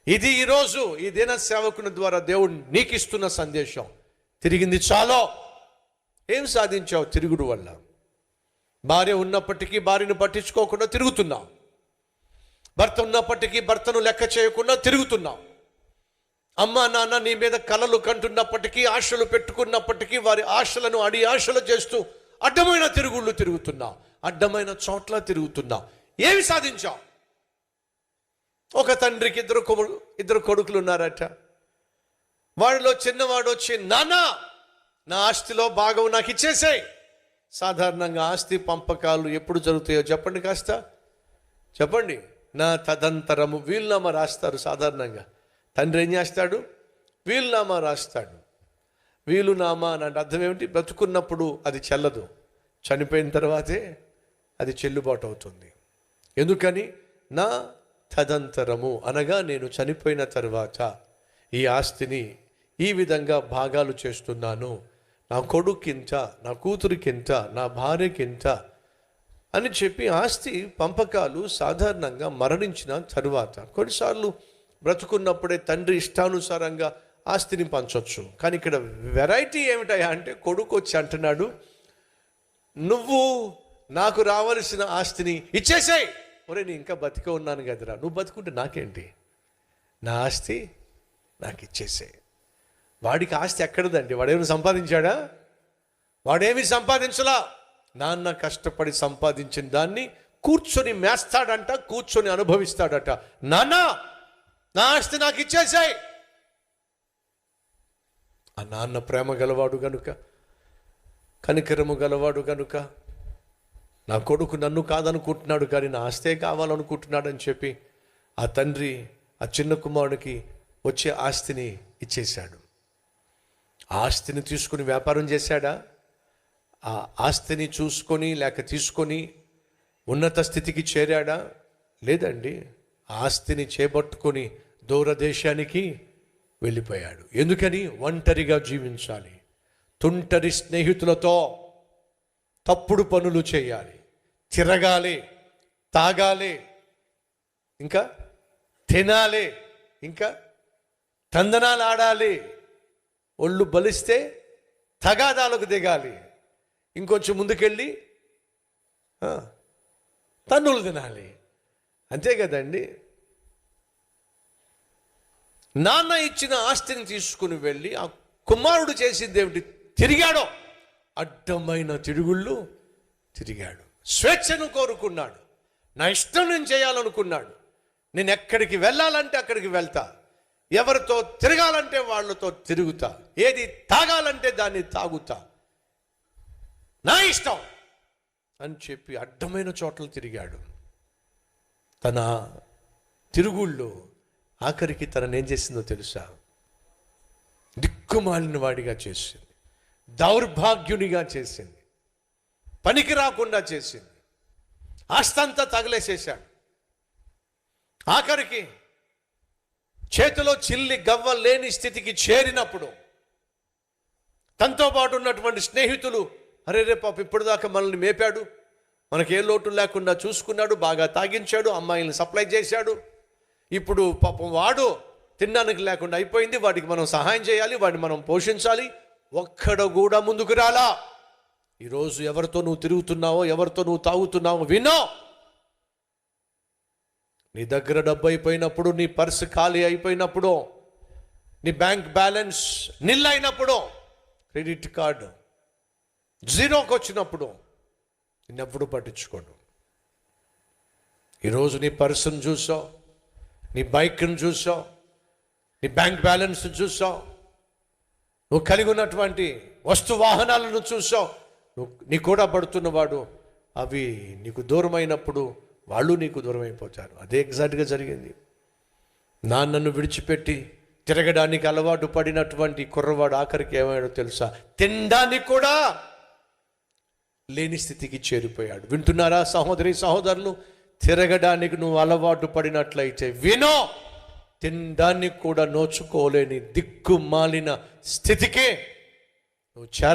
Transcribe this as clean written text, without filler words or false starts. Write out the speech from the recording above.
ఇది ఈరోజు ఈ దిన సేవకుని ద్వారా దేవుడు నీకు ఇస్తున్న సందేశం. తిరిగింది చాలు. ఏం సాధించావు తిరుగుడు వల్ల? భార్య ఉన్నప్పటికీ భార్యను పట్టించుకోకుండా తిరుగుతున్నావు. భర్త ఉన్నప్పటికీ భర్తను లెక్క చేయకుండా తిరుగుతున్నావు. అమ్మ నాన్న నీ మీద కలలు కంటున్నప్పటికీ, ఆశలు పెట్టుకున్నప్పటికీ వారి ఆశలను అడి ఆశలు చేస్తూ అడ్డమైన తిరుగుళ్ళు తిరుగుతున్నావు. అడ్డమైన చోట్ల తిరుగుతున్నావు. ఏమి సాధించావు? ఒక తండ్రికి ఇద్దరు కొడుకులు ఉన్నారట. వాడిలో చిన్నవాడు వచ్చి, నాన్న నా ఆస్తిలో భాగం నాకు ఇచ్చేసాయి. సాధారణంగా ఆస్తి పంపకాలు ఎప్పుడు జరుగుతాయో చెప్పండి, కాస్త చెప్పండి. నా తదంతరము వీలునామా రాస్తారు. సాధారణంగా తండ్రి ఏం చేస్తాడు? వీలునామా రాస్తాడు. వీలునామా అంటే అర్థం ఏమిటి? బ్రతుకున్నప్పుడు అది చెల్లదు, చనిపోయిన తర్వాతే అది చెల్లుబాటు అవుతుంది. ఎందుకని? నా తదంతరము అనగా నేను చనిపోయిన తర్వాత ఈ ఆస్తిని ఈ విధంగా భాగాలు చేస్తున్నాను. నా కొడుకింత, నా కూతురికింత, నా భార్యకింత అని చెప్పి ఆస్తి పంపకాలు సాధారణంగా మరణించిన తరువాత. కొన్నిసార్లు బ్రతుకున్నప్పుడే తండ్రి ఇష్టానుసారంగా ఆస్తిని పంచవచ్చు. కానీ ఇక్కడ వెరైటీ ఏమిటయా అంటే, కొడుకు వచ్చి అంటున్నాడు, నువ్వు నాకు రావలసిన ఆస్తిని ఇచ్చేసాయి. ఒరే నేను ఇంకా బతికే ఉన్నాను కదరా, నువ్వు బతుకుంటే నాకేంటి? నా ఆస్తి నాకు ఇచ్చేసాయి. వాడికి ఆస్తి ఎక్కడదండి? వాడేమి సంపాదించాడా? వాడేమి సంపాదించలా. నాన్న కష్టపడి సంపాదించిన దాన్ని కూర్చొని మేస్తాడంట, కూర్చొని అనుభవిస్తాడట. నాన్న నా ఆస్తి నాకు ఇచ్చేసాయి. ఆ నాన్న ప్రేమ గలవాడు గనుక, కనికరము గలవాడు గనుక, నా కొడుకు నన్ను కాదనుకుంటున్నాడు కానీ నా ఆస్తే కావాలనుకుంటున్నాడు అని చెప్పి ఆ తండ్రి ఆ చిన్న కుమారుడికి వచ్చే ఆస్తిని ఇచ్చేశాడు. ఆ ఆస్తిని తీసుకుని వ్యాపారం చేశాడా? ఆ ఆస్తిని చూసుకొని లేక తీసుకొని ఉన్నత స్థితికి చేరాడా? లేదండి. ఆస్తిని చేపట్టుకొని దూరదేశానికి వెళ్ళిపోయాడు. ఎందుకని? ఒంటరిగా జీవించాలి, తుంటరి స్నేహితులతో తప్పుడు పనులు చేయాలి, తిరగాలి, తాగాలి, ఇంకా తినాలి, ఇంకా తందనాలు ఆడాలి, ఒళ్ళు బలిస్తే తగాదాలకు దిగాలి, ఇంకొంచెం ముందుకెళ్ళి తన్నులు తినాలి. అంతే కదండి. నాన్న ఇచ్చిన ఆస్తిని తీసుకుని వెళ్ళి ఆ కుమారుడు చేసింది ఏమిటి? తిరిగాడు. అడ్డమైన తిరుగుళ్ళు తిరిగాడు. స్వేచ్ఛను కోరుకున్నాడు. నా ఇష్టం నేను చేయాలనుకున్నాడు. నేను ఎక్కడికి వెళ్ళాలంటే అక్కడికి వెళ్తా, ఎవరితో తిరగాలంటే వాళ్ళతో తిరుగుతా, ఏది తాగాలంటే దాన్ని తాగుతా, నా ఇష్టం అని చెప్పి అడ్డమైన చోట్ల తిరిగాడు. తన తిరుగుళ్ళు ఆఖరికి తనని ఏం చేసిందో తెలుసా? దిక్కుమాలిన వాడిగా చేసింది, దౌర్భాగ్యునిగా చేసింది, పనికి రాకుండా చేసింది, ఆస్తంతా తగలేసేశాడు. ఆఖరికి చేతిలో చిల్లి గవ్వ లేని స్థితికి చేరినప్పుడు తనతో పాటు ఉన్నటువంటి స్నేహితులు, అరే రే పాప ఇప్పటిదాకా మనల్ని మేపాడు, మనకే లోటు లేకుండా చూసుకున్నాడు, బాగా తాగించాడు, అమ్మాయిల్ని సప్లై చేశాడు, ఇప్పుడు పాపం వాడు తినడానికి లేకుండా అయిపోయింది, వాడికి మనం సహాయం చేయాలి, వాడిని మనం పోషించాలి. ఒక్కడ కూడా ముందుకు రాలా. ఈరోజు ఎవరితో నువ్వు తిరుగుతున్నావో, ఎవరితో నువ్వు తాగుతున్నావో వినో. నీ దగ్గర డబ్బు అయిపోయినప్పుడు, నీ పర్సు ఖాళీ అయిపోయినప్పుడు, నీ బ్యాంక్ బ్యాలెన్స్ నిల్ అయినప్పుడు, క్రెడిట్ కార్డు జీరోకి వచ్చినప్పుడు నిన్నెప్పుడు పట్టించుకోడు. ఈరోజు నీ పర్సును చూసావు, నీ బైక్ను చూసావు, నీ బ్యాంక్ బ్యాలెన్స్ చూసావు, నువ్వు కలిగి ఉన్నటువంటి వస్తు వాహనాలను చూసావు. నీ కూడా పడుతున్నవాడు అవి నీకు దూరమైనప్పుడు వాళ్ళు నీకు దూరం అయిపోతారు. అదే ఎగ్జాక్ట్గా జరిగింది. నాన్నను విడిచిపెట్టి తిరగడానికి అలవాటు పడినటువంటి కుర్రవాడు ఆఖరికి ఏమైనా తెలుసా? తినడానికి కూడా లేని స్థితికి చేరిపోయాడు. వింటున్నారా సహోదరి సహోదరులు? తిరగడానికి నువ్వు అలవాటు పడినట్లయితే వినో, తినడానికి కూడా నోచుకోలేని దిక్కుమాలిన స్థితికే నువ్వు